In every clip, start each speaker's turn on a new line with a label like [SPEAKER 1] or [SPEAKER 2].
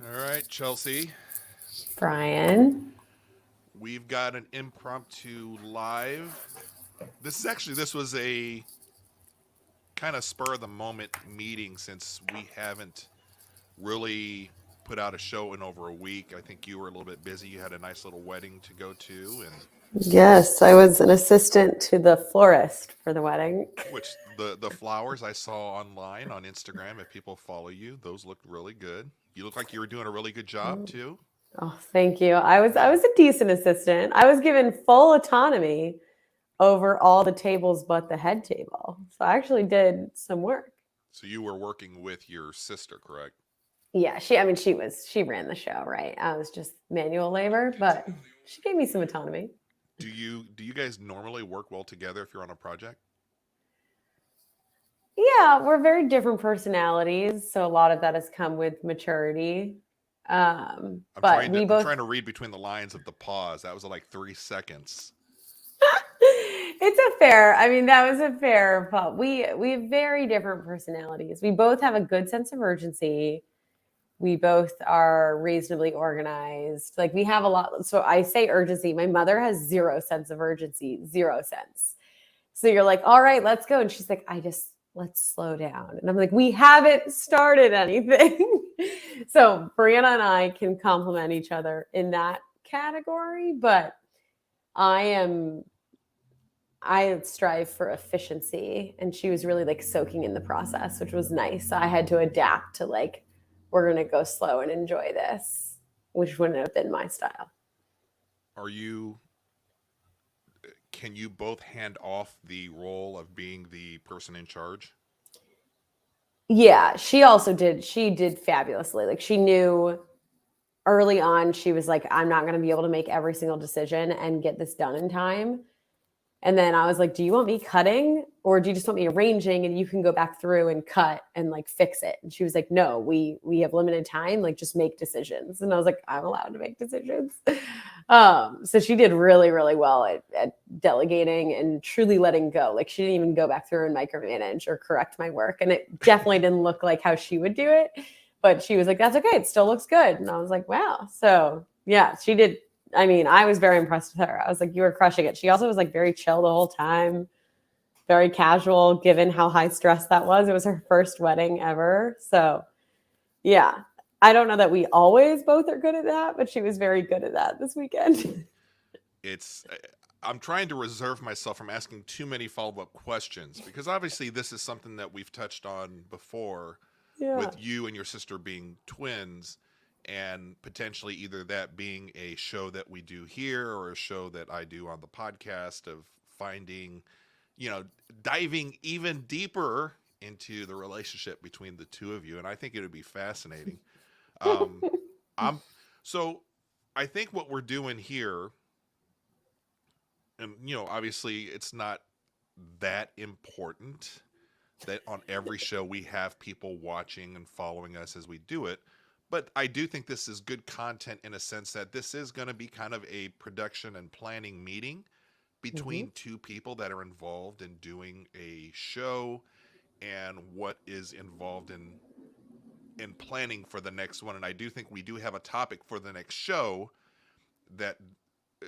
[SPEAKER 1] All right, Chelsea.
[SPEAKER 2] Brian.
[SPEAKER 1] We've got an impromptu live. This was a kind of spur of the moment meeting since we haven't really put out a show in over a week. I think you were a little bit busy. You had a nice little wedding to go to, and
[SPEAKER 2] Yes, I was an assistant to the florist for the wedding.
[SPEAKER 1] which the flowers I saw online on Instagram, if people follow you, those looked really good. You look like you were doing a really good job too.
[SPEAKER 2] Oh, thank you. I was
[SPEAKER 1] Yeah.
[SPEAKER 2] a decent assistant. I was given full autonomy over all the tables but the head table. So I actually did some work.
[SPEAKER 1] So you were working with your sister, correct?
[SPEAKER 2] Yeah, she ran the show, right? I was just manual labor, but she gave me some autonomy.
[SPEAKER 1] Do you guys normally work well together if you're on a project?
[SPEAKER 2] Yeah, we're very different personalities, so a lot of that has come with maturity. But we
[SPEAKER 1] I'm
[SPEAKER 2] both
[SPEAKER 1] trying to read between the lines of the pause. That was like 3 seconds.
[SPEAKER 2] it's a fair. I mean, that was a fair. But we have very different personalities. We both have a good sense of urgency. We both are reasonably organized. Like we have a lot. So I say urgency. My mother has zero sense of urgency, zero sense. So you're like, all right, let's go, and she's like, let's slow down, and I'm like, we haven't started anything. So Brianna and I can complement each other in that category, but I am I strive for efficiency, and she was really like soaking in the process, which was nice. So I had to adapt to like, we're going to go slow and enjoy this, which wouldn't have been my style.
[SPEAKER 1] Are you Can you both hand off the role of being the person in charge?
[SPEAKER 2] Yeah, she did fabulously. Like she knew early on, she was like, I'm not going to be able to make every single decision and get this done in time. And then I was like, do you want me cutting or do you just want me arranging and you can go back through and cut and like fix it? And she was like, no, we have limited time, like just make decisions. And I was like, I'm allowed to make decisions. So she did really, really well at delegating and truly letting go. Like she didn't even go back through and micromanage or correct my work. And it definitely didn't look like how she would do it. But she was like, that's okay. It still looks good. And I was like, wow. So yeah, she did. I mean, I was very impressed with her. I was like, you were crushing it. She also was like very chill the whole time, very casual, given how high stress that was. It was her first wedding ever. So, yeah, I don't know that we always both are good at that, but she was very good at that this weekend.
[SPEAKER 1] It's I'm trying to reserve myself from asking too many follow-up questions because obviously this is something that we've touched on before
[SPEAKER 2] Yeah.
[SPEAKER 1] with you and your sister being twins and potentially either that being a show that we do here or a show that I do on the podcast of finding, you know, diving even deeper into the relationship between the two of you, and I think it would be fascinating. Um, I'm so I think what we're doing here, and obviously it's not that important that on every show we have people watching and following us as we do it. But I do think this is good content in a sense that this is going to be kind of a production and planning meeting
[SPEAKER 2] Hmm.
[SPEAKER 1] between two people that are involved in doing a show and what is involved in planning for the next one. And I do think we do have a topic for the next show that uh,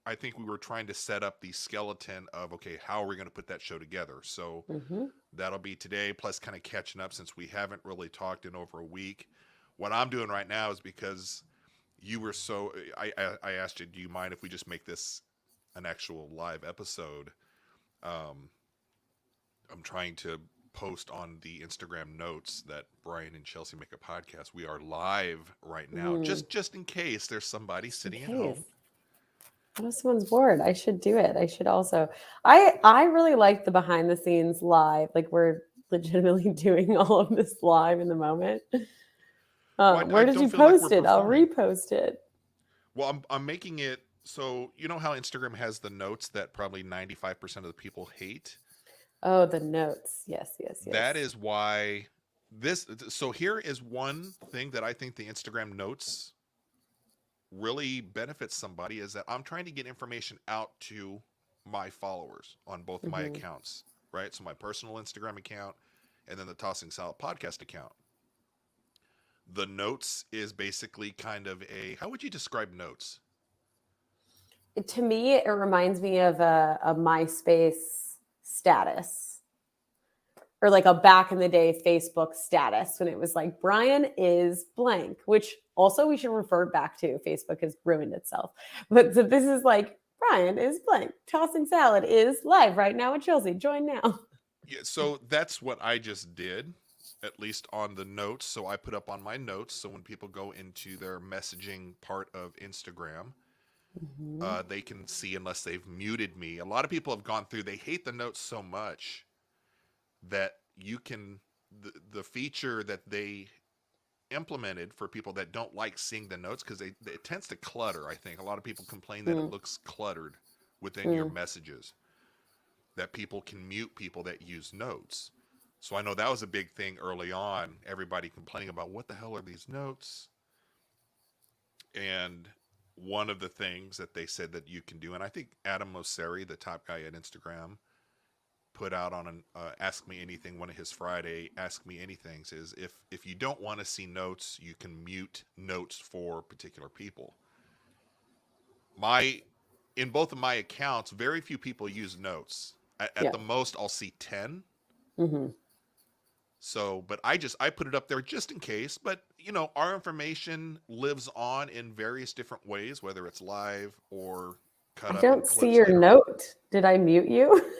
[SPEAKER 1] I think we were trying to set up the skeleton of okay, how are we going to put that show together? So
[SPEAKER 2] Hmm.
[SPEAKER 1] that'll be today, plus kind of catching up since we haven't really talked in over a week. What I'm doing right now is because you were so. I asked you, do you mind if we just make this an actual live episode? Um, I'm trying to post on the Instagram notes that Brian and Chelsea make a podcast. We are live right now,
[SPEAKER 2] Mm,
[SPEAKER 1] just in case there's somebody
[SPEAKER 2] just in
[SPEAKER 1] sitting at
[SPEAKER 2] case.
[SPEAKER 1] home.
[SPEAKER 2] What if someone's bored? I should do it. I should also. I really like the behind the scenes live. Like we're legitimately doing all of this live in the moment.
[SPEAKER 1] Well, I
[SPEAKER 2] Where did
[SPEAKER 1] don't
[SPEAKER 2] you
[SPEAKER 1] feel like we're
[SPEAKER 2] post it? I'll
[SPEAKER 1] performing.
[SPEAKER 2] repost it.
[SPEAKER 1] Well, I'm making it so you know how Instagram has the notes that probably 95% of the people hate.
[SPEAKER 2] Oh, the notes. Yes, yes,
[SPEAKER 1] That
[SPEAKER 2] yes.
[SPEAKER 1] is why this. So here is one thing that I think the Instagram notes really benefits somebody is that I'm trying to get information out to my followers on both my
[SPEAKER 2] Hmm.
[SPEAKER 1] accounts, right? So my personal Instagram account and then the Tossing Salad podcast account. The notes is basically kind of a, how would you describe notes?
[SPEAKER 2] To me, it reminds me of a MySpace status or like a back in the day Facebook status when it was like Brian is blank, which also we should refer back to. Facebook has ruined itself. But so this is like Brian is blank. Tossing salad is live right now with Chelsea. Join now.
[SPEAKER 1] Yeah, so that's what I just did, at least on the notes. So I put up on my notes. So when people go into their messaging part of Instagram,
[SPEAKER 2] Mm-hmm.
[SPEAKER 1] they can see unless they've muted me. A lot of people have gone through, they hate the notes so much that you can, the feature that they implemented for people that don't like seeing the notes, because it tends to clutter. I think a lot of people complain that it looks cluttered within your messages, that people can mute people that use notes. So I know that was a big thing early on, everybody complaining about what the hell are these notes. And one of the things that they said that you can do, and I think Adam Mosseri, the top guy at Instagram, put out on an Ask Me Anything, one of his Friday Ask Me Anythings, is if you don't want to see notes, you can mute notes for particular people. My In both of my accounts, very few people use notes. At
[SPEAKER 2] Yeah.
[SPEAKER 1] the most, I'll see 10.
[SPEAKER 2] Mm-hmm.
[SPEAKER 1] So, but I put it up there just in case. But our information lives on in various different ways, whether it's live or cut
[SPEAKER 2] I
[SPEAKER 1] up in
[SPEAKER 2] don't see
[SPEAKER 1] clips
[SPEAKER 2] your
[SPEAKER 1] later on.
[SPEAKER 2] note. Did I mute you?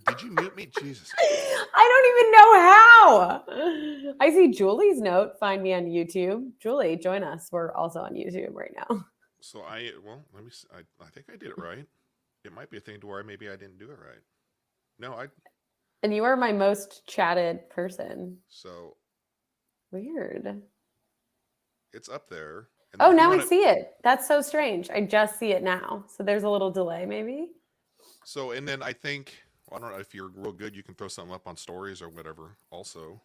[SPEAKER 1] Did you mute me? Jesus.
[SPEAKER 2] I don't even know how. I see Julie's note. Find me on YouTube. Julie, join us. We're also on YouTube right now.
[SPEAKER 1] So let me see. I think I did it right. It might be a thing to where maybe I didn't do it right. No,
[SPEAKER 2] And you are my most chatted person.
[SPEAKER 1] so
[SPEAKER 2] Weird.
[SPEAKER 1] it's up there. And then
[SPEAKER 2] Oh,
[SPEAKER 1] if you
[SPEAKER 2] now I
[SPEAKER 1] want to,
[SPEAKER 2] see it. That's so strange. I just see it now. So there's a little delay, maybe.
[SPEAKER 1] and then I think, well, I don't know if you're real good, you can throw something up on stories or whatever also.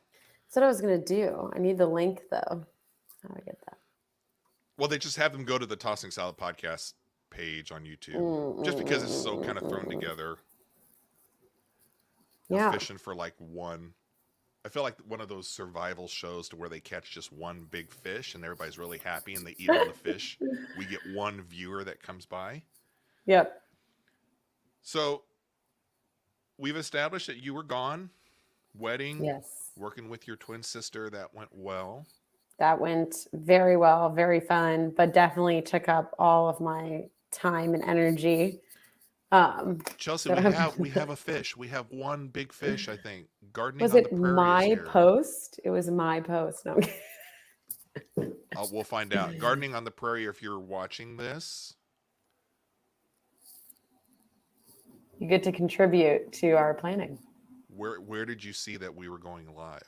[SPEAKER 2] That's what I was going to do. I need the link, though. How do I get that?
[SPEAKER 1] Well, they just have them go to the Tossing Salad podcast page on YouTube,
[SPEAKER 2] Mm,
[SPEAKER 1] just
[SPEAKER 2] mm,
[SPEAKER 1] because
[SPEAKER 2] mm,
[SPEAKER 1] it's so
[SPEAKER 2] mm,
[SPEAKER 1] kind of
[SPEAKER 2] mm,
[SPEAKER 1] thrown
[SPEAKER 2] mm.
[SPEAKER 1] together. We're
[SPEAKER 2] Yeah.
[SPEAKER 1] fishing for like one. I feel like one of those survival shows to where they catch just one big fish and everybody's really happy and they eat all the fish. We get one viewer that comes by.
[SPEAKER 2] Yep.
[SPEAKER 1] So we've established that you were gone, wedding,
[SPEAKER 2] Yes.
[SPEAKER 1] working with your twin sister. That went well.
[SPEAKER 2] That went very well, very fun, but definitely took up all of my time and energy.
[SPEAKER 1] Chelsea,
[SPEAKER 2] So
[SPEAKER 1] we have a fish. We have one big fish. I think gardening
[SPEAKER 2] was
[SPEAKER 1] on the
[SPEAKER 2] it
[SPEAKER 1] prairie is
[SPEAKER 2] my
[SPEAKER 1] here.
[SPEAKER 2] post? It was my post. No, I'm kidding.
[SPEAKER 1] We'll find out. Gardening on the prairie. If you're watching this,
[SPEAKER 2] You get to contribute to our planning.
[SPEAKER 1] where did you see that we were going live?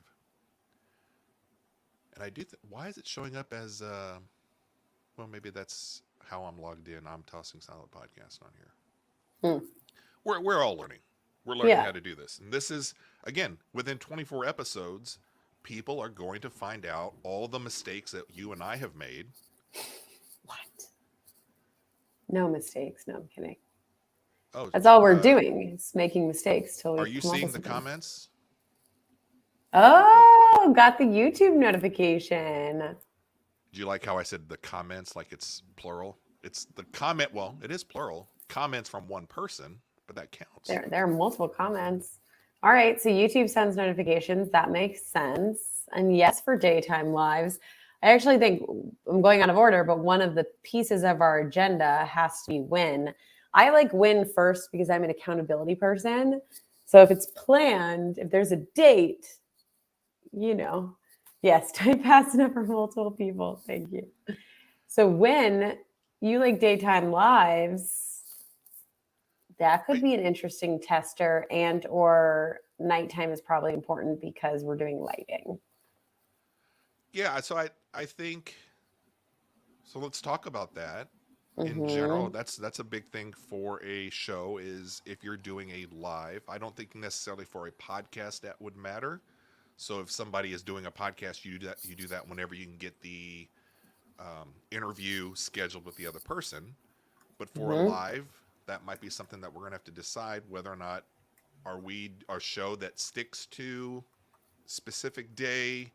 [SPEAKER 1] And I do. Why is it showing up as? Well, maybe that's how I'm logged in. I'm Tossing Salad Podcast on here.
[SPEAKER 2] Hmm.
[SPEAKER 1] We're all learning. We're learning
[SPEAKER 2] Yeah.
[SPEAKER 1] how to do this, and this is again within 24 episodes. People are going to find out all the mistakes that you and I have made.
[SPEAKER 2] What? No mistakes. No, I'm kidding.
[SPEAKER 1] Oh,
[SPEAKER 2] That's all we're doing is making mistakes till we
[SPEAKER 1] are you
[SPEAKER 2] come up
[SPEAKER 1] seeing
[SPEAKER 2] with
[SPEAKER 1] the
[SPEAKER 2] something.
[SPEAKER 1] comments?
[SPEAKER 2] Oh, got the YouTube notification.
[SPEAKER 1] Do you like how I said the comments like it's plural? It's the comment. Well, it is plural. Comments from one person, but that counts.
[SPEAKER 2] There are multiple comments. All right, so YouTube sends notifications. That makes sense. And yes, for daytime lives. I actually think I'm going out of order, but one of the pieces of our agenda has to be win. I like win first because I'm an accountability person. So if it's planned, if there's a date, yes, type pass enough for multiple people. Thank you. So when you like daytime lives, that could be an interesting tester, and or nighttime is probably important because we're doing lighting.
[SPEAKER 1] Yeah, so I think so. Let's talk about that. In general,
[SPEAKER 2] Mm-hmm.
[SPEAKER 1] that's a big thing for a show is if you're doing a live. I don't think necessarily for a podcast that would matter. So if somebody is doing a podcast, you do that whenever you can get the interview scheduled with the other person. But for a
[SPEAKER 2] Mm-hmm.
[SPEAKER 1] live, that might be something that we're gonna have to decide whether or not our show that sticks to specific day,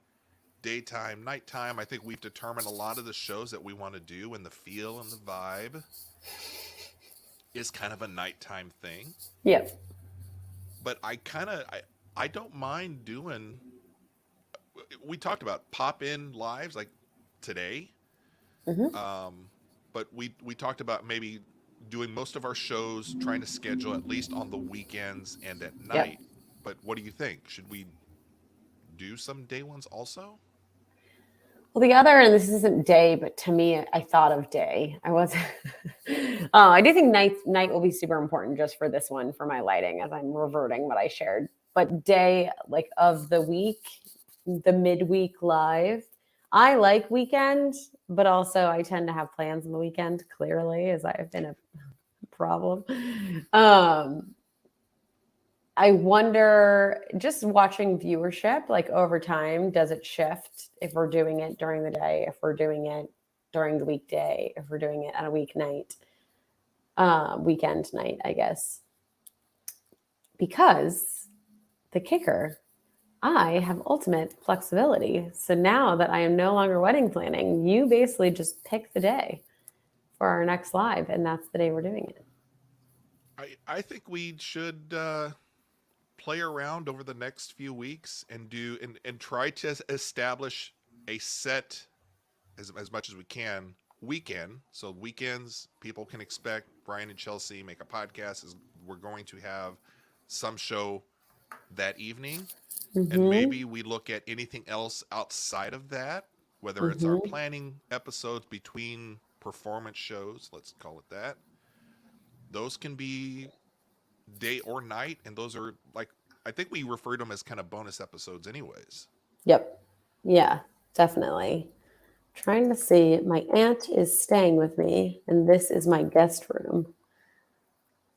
[SPEAKER 1] daytime, nighttime. I think we've determined a lot of the shows that we want to do, and the feel and the vibe is kind of a nighttime thing.
[SPEAKER 2] Yep.
[SPEAKER 1] But I don't mind doing. We talked about pop in lives like today.
[SPEAKER 2] Hmm.
[SPEAKER 1] Um, but we talked about maybe doing most of our shows, trying to schedule at least on the weekends and at
[SPEAKER 2] Yep.
[SPEAKER 1] night. But what do you think? Should we do some day ones also?
[SPEAKER 2] Well, the other, and this isn't day, but to me, I thought of day. I was, I do think night will be super important just for this one for my lighting, as I'm reverting what I shared. But day, like of the week, the midweek live, I like weekend, but also I tend to have plans on the weekend. Clearly, as I've been a problem. Um, I wonder, just watching viewership, like over time, does it shift if we're doing it during the day, if we're doing it during the weekday, if we're doing it on a weeknight, weekend night, I guess. Because the kicker, I have ultimate flexibility. So now that I am no longer wedding planning, you basically just pick the day for our next live, and that's the day we're doing it.
[SPEAKER 1] I think we should play around over the next few weeks and and try to establish a set as much as we can weekend. So weekends, people can expect Brian and Chelsea make a podcast. Is we're going to have some show that evening, and
[SPEAKER 2] Mm-hmm.
[SPEAKER 1] maybe we look at anything else outside of that, whether it's our
[SPEAKER 2] Mm-hmm.
[SPEAKER 1] planning episodes between performance shows, let's call it that. Those can be day or night, and those are like I think we refer to them as kind of bonus episodes, anyways.
[SPEAKER 2] Yep. Yeah, definitely. Trying to see. My aunt is staying with me, and this is my guest room.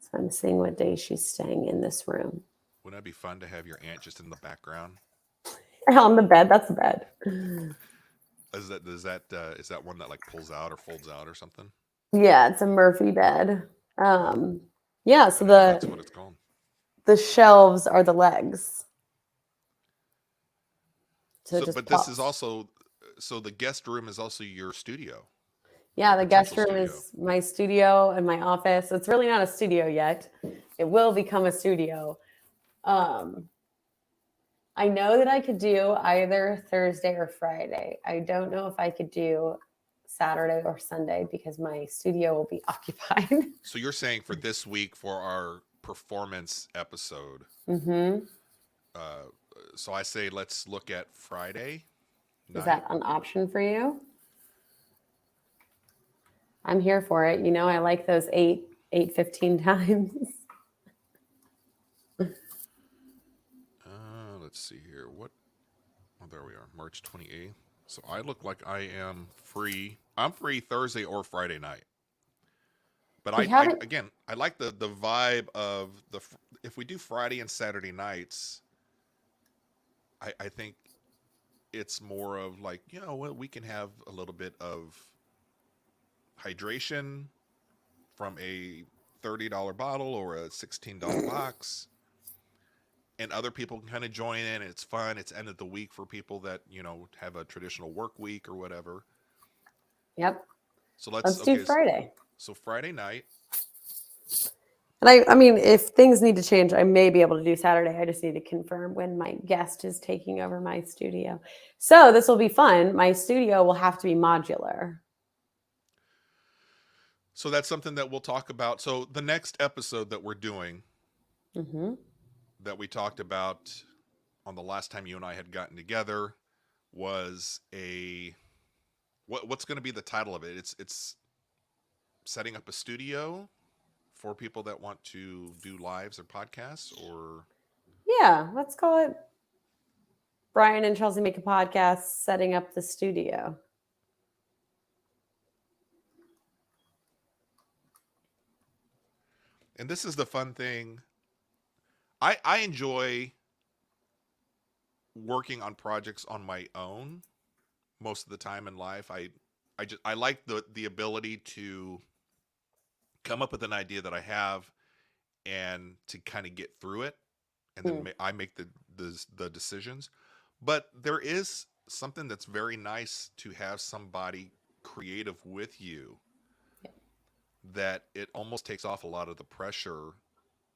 [SPEAKER 2] So I'm seeing what day she's staying in this room.
[SPEAKER 1] Wouldn't that be fun to have your aunt just in the background?
[SPEAKER 2] On the bed. That's the bed.
[SPEAKER 1] Is that one that like pulls out or folds out or something?
[SPEAKER 2] Yeah, it's a Murphy bed. Um, yeah,
[SPEAKER 1] I
[SPEAKER 2] so
[SPEAKER 1] didn't know that's what it's called.
[SPEAKER 2] the shelves are the legs. So it
[SPEAKER 1] So,
[SPEAKER 2] just
[SPEAKER 1] but this is
[SPEAKER 2] pops.
[SPEAKER 1] also so the guest room is also your studio or
[SPEAKER 2] Yeah, the guest
[SPEAKER 1] potential
[SPEAKER 2] room
[SPEAKER 1] studio.
[SPEAKER 2] is my studio and my office. It's really not a studio yet. It will become a studio. Um, I know that I could do either Thursday or Friday. I don't know if I could do Saturday or Sunday because my studio will be occupied.
[SPEAKER 1] So you're saying for this week for our performance episode.
[SPEAKER 2] Hmm.
[SPEAKER 1] Uh, so I say let's look at Friday
[SPEAKER 2] Is
[SPEAKER 1] night.
[SPEAKER 2] that an option for you? I'm here for it. You know, I like those 8:15 times.
[SPEAKER 1] Let's see here. What? Oh, there we are. March 28th. So I look like I am free. I'm free Thursday or Friday night. But
[SPEAKER 2] We
[SPEAKER 1] I
[SPEAKER 2] haven't.
[SPEAKER 1] again, I like the vibe of if we do Friday and Saturday nights, I think it's more of like, well, we can have a little bit of hydration from a $30 bottle or a $16 box. And other people can kind of join in. And it's fun. It's end of the week for people that, have a traditional work week or whatever.
[SPEAKER 2] Yep.
[SPEAKER 1] So
[SPEAKER 2] Let's do
[SPEAKER 1] okay.
[SPEAKER 2] Friday.
[SPEAKER 1] So Friday night.
[SPEAKER 2] And I mean, if things need to change, I may be able to do Saturday. I just need to confirm when my guest is taking over my studio. So this will be fun. My studio will have to be modular.
[SPEAKER 1] So that's something that we'll talk about. So the next episode that we're doing
[SPEAKER 2] Hmm.
[SPEAKER 1] that we talked about on the last time you and I had gotten together was what's going to be the title of it? It's setting up a studio for people that want to do lives or podcasts or
[SPEAKER 2] Yeah, let's call it Brian and Chelsea Make a Podcast, setting up the studio.
[SPEAKER 1] and this is the fun thing. I enjoy working on projects on my own most of the time in life. I like the ability to come up with an idea that I have and to kind of get through it, and then
[SPEAKER 2] Hmm.
[SPEAKER 1] I make the decisions. But there is something that's very nice to have somebody creative with you, that it almost takes off a lot of the pressure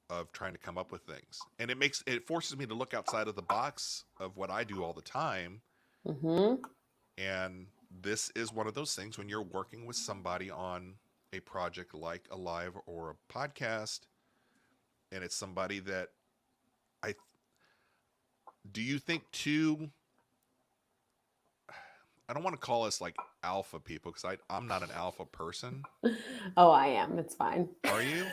[SPEAKER 1] of trying to come up with things. And it forces me to look outside of the box of what I do all the time.
[SPEAKER 2] Mm-hmm.
[SPEAKER 1] And this is one of those things when you're working with somebody on a project like a live or a podcast, and it's somebody that I do you think too, I don't want to call us like alpha people, because I'm not an alpha person.
[SPEAKER 2] Oh, I am. It's fine.
[SPEAKER 1] Are you?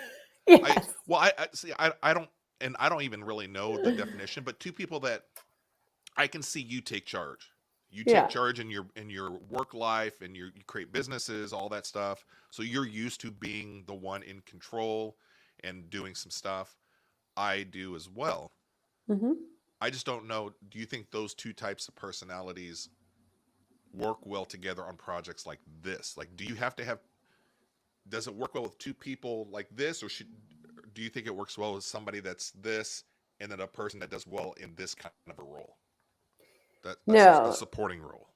[SPEAKER 2] Yes.
[SPEAKER 1] I see. I don't, and I don't even really know the definition. But two people that I can see you take charge. You take
[SPEAKER 2] Yeah.
[SPEAKER 1] charge in your work life, and you create businesses, all that stuff. So you're used to being the one in control and doing some stuff. I do as well.
[SPEAKER 2] Mm-hmm.
[SPEAKER 1] I just don't know. Do you think those two types of personalities work well together on projects like this? Like, do you have to have? Does it work well with two people like this, or do you think it works well with somebody that's this, and then a person that does well in this kind of a role? That's
[SPEAKER 2] No.
[SPEAKER 1] a supporting role.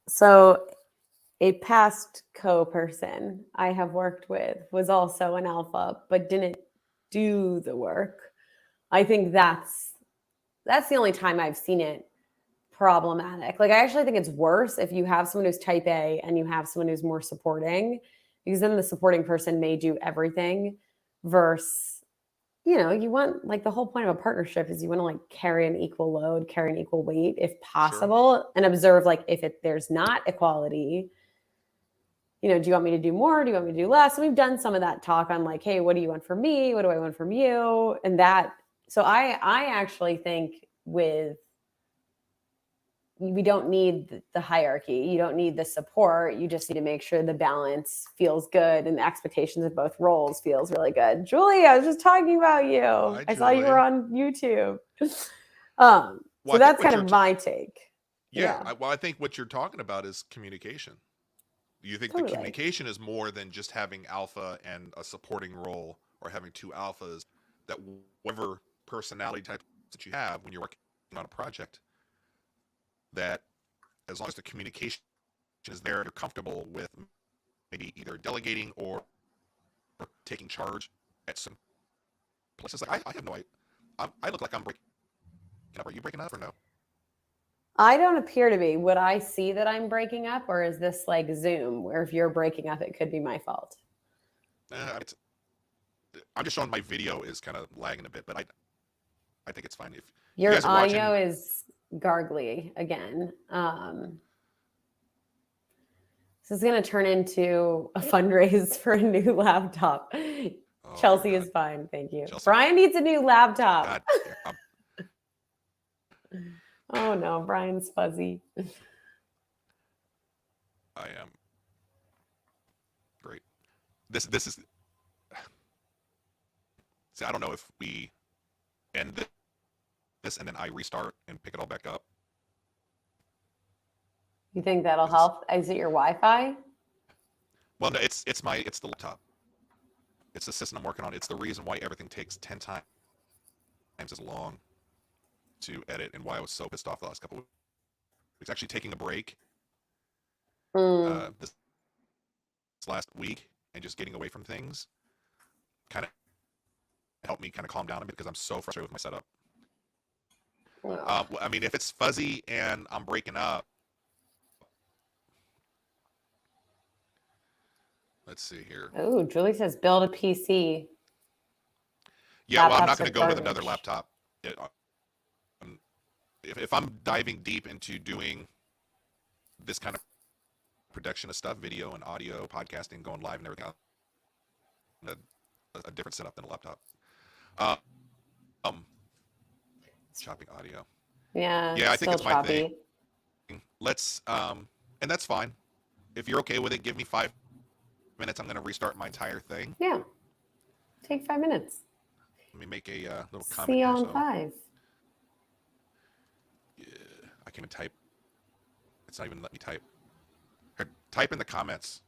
[SPEAKER 2] So a past co-person I have worked with was also an alpha, but didn't do the work. I think that's the only time I've seen it problematic. Like, I actually think it's worse if you have someone who's type A and you have someone who's more supporting, because then the supporting person may do everything versus, you want, like, the whole point of a partnership is you want to, like, carry an equal load, carry an equal weight if possible, and observe, like, if there's not equality, do you want me to do more? Do you want me to do less? And we've done some of that talk on, like, hey, what do you want from me? What do I want from you? And that, so I actually think we don't need the hierarchy. You don't need the support. You just need to make sure the balance feels good and the expectations of both feels really good. Julie, I was just talking about you.
[SPEAKER 1] Hi,
[SPEAKER 2] I saw you
[SPEAKER 1] Julie.
[SPEAKER 2] were on YouTube.
[SPEAKER 1] Well,
[SPEAKER 2] so that's kind of my take.
[SPEAKER 1] Yeah. Well, I think what you're talking about is communication. You think
[SPEAKER 2] Totally.
[SPEAKER 1] the communication is more than just having alpha and a supporting role, or having two alphas, that whatever personality type that you have when you're working on a project, that as long as the communication is there, you're comfortable with maybe either delegating or taking charge at some places. Like, I have no idea. I look like I'm breaking up. Are you breaking up or no?
[SPEAKER 2] I don't appear to be. Would I see that I'm breaking up, or is this like Zoom, where if you're breaking up, it could be my fault?
[SPEAKER 1] I'm just showing my video is kind of lagging a bit, but I think it's fine. If
[SPEAKER 2] your
[SPEAKER 1] you guys are
[SPEAKER 2] audio
[SPEAKER 1] watching,
[SPEAKER 2] is gargly again. This is going to turn into a fundraise for a new laptop. Chelsea is fine. Thank you. Chelsea. Brian needs a new laptop. Oh no, Brian's fuzzy.
[SPEAKER 1] I am great. This is. See, I don't know if we end this and then I restart and pick it all back up.
[SPEAKER 2] You think that'll help? Is it your Wi-Fi?
[SPEAKER 1] Well, no, it's the laptop. It's the system I'm working on. It's the reason why everything takes 10 times as long to edit, and why I was so pissed off the last couple of weeks. Actually taking a break this last week and just getting away from things kind of helped me kind of calm down a bit, because I'm so frustrated with my setup.
[SPEAKER 2] Wow.
[SPEAKER 1] I mean, if it's fuzzy and I'm breaking up, let's see here.
[SPEAKER 2] Oh, Julie says build a PC.
[SPEAKER 1] Yeah, well, I'm not going to go with another laptop. If I'm diving deep into doing this kind of production of stuff, video and audio, podcasting, going live and everything else, a different setup than a laptop. Chopping audio.
[SPEAKER 2] Yeah,
[SPEAKER 1] I think it's my
[SPEAKER 2] thing.
[SPEAKER 1] Let's, and that's fine. If you're okay with it, give me 5 minutes. I'm going to restart my entire thing.
[SPEAKER 2] Yeah, take 5 minutes.
[SPEAKER 1] Let me make a little comment.
[SPEAKER 2] See you on 5.
[SPEAKER 1] Yeah, I can't even type. It's not even letting me type. Here, type in the comments.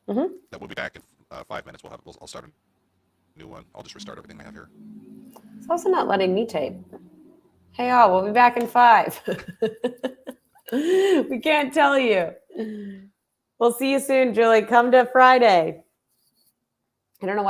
[SPEAKER 2] Mm-hmm.
[SPEAKER 1] That we'll be back in 5 minutes. I'll start a new one. I'll just restart everything I have here.
[SPEAKER 2] It's also not letting me type. Hey, all, we'll be back in 5. We can't tell you. We'll see you soon, Julie. Come to Friday. I don't know why.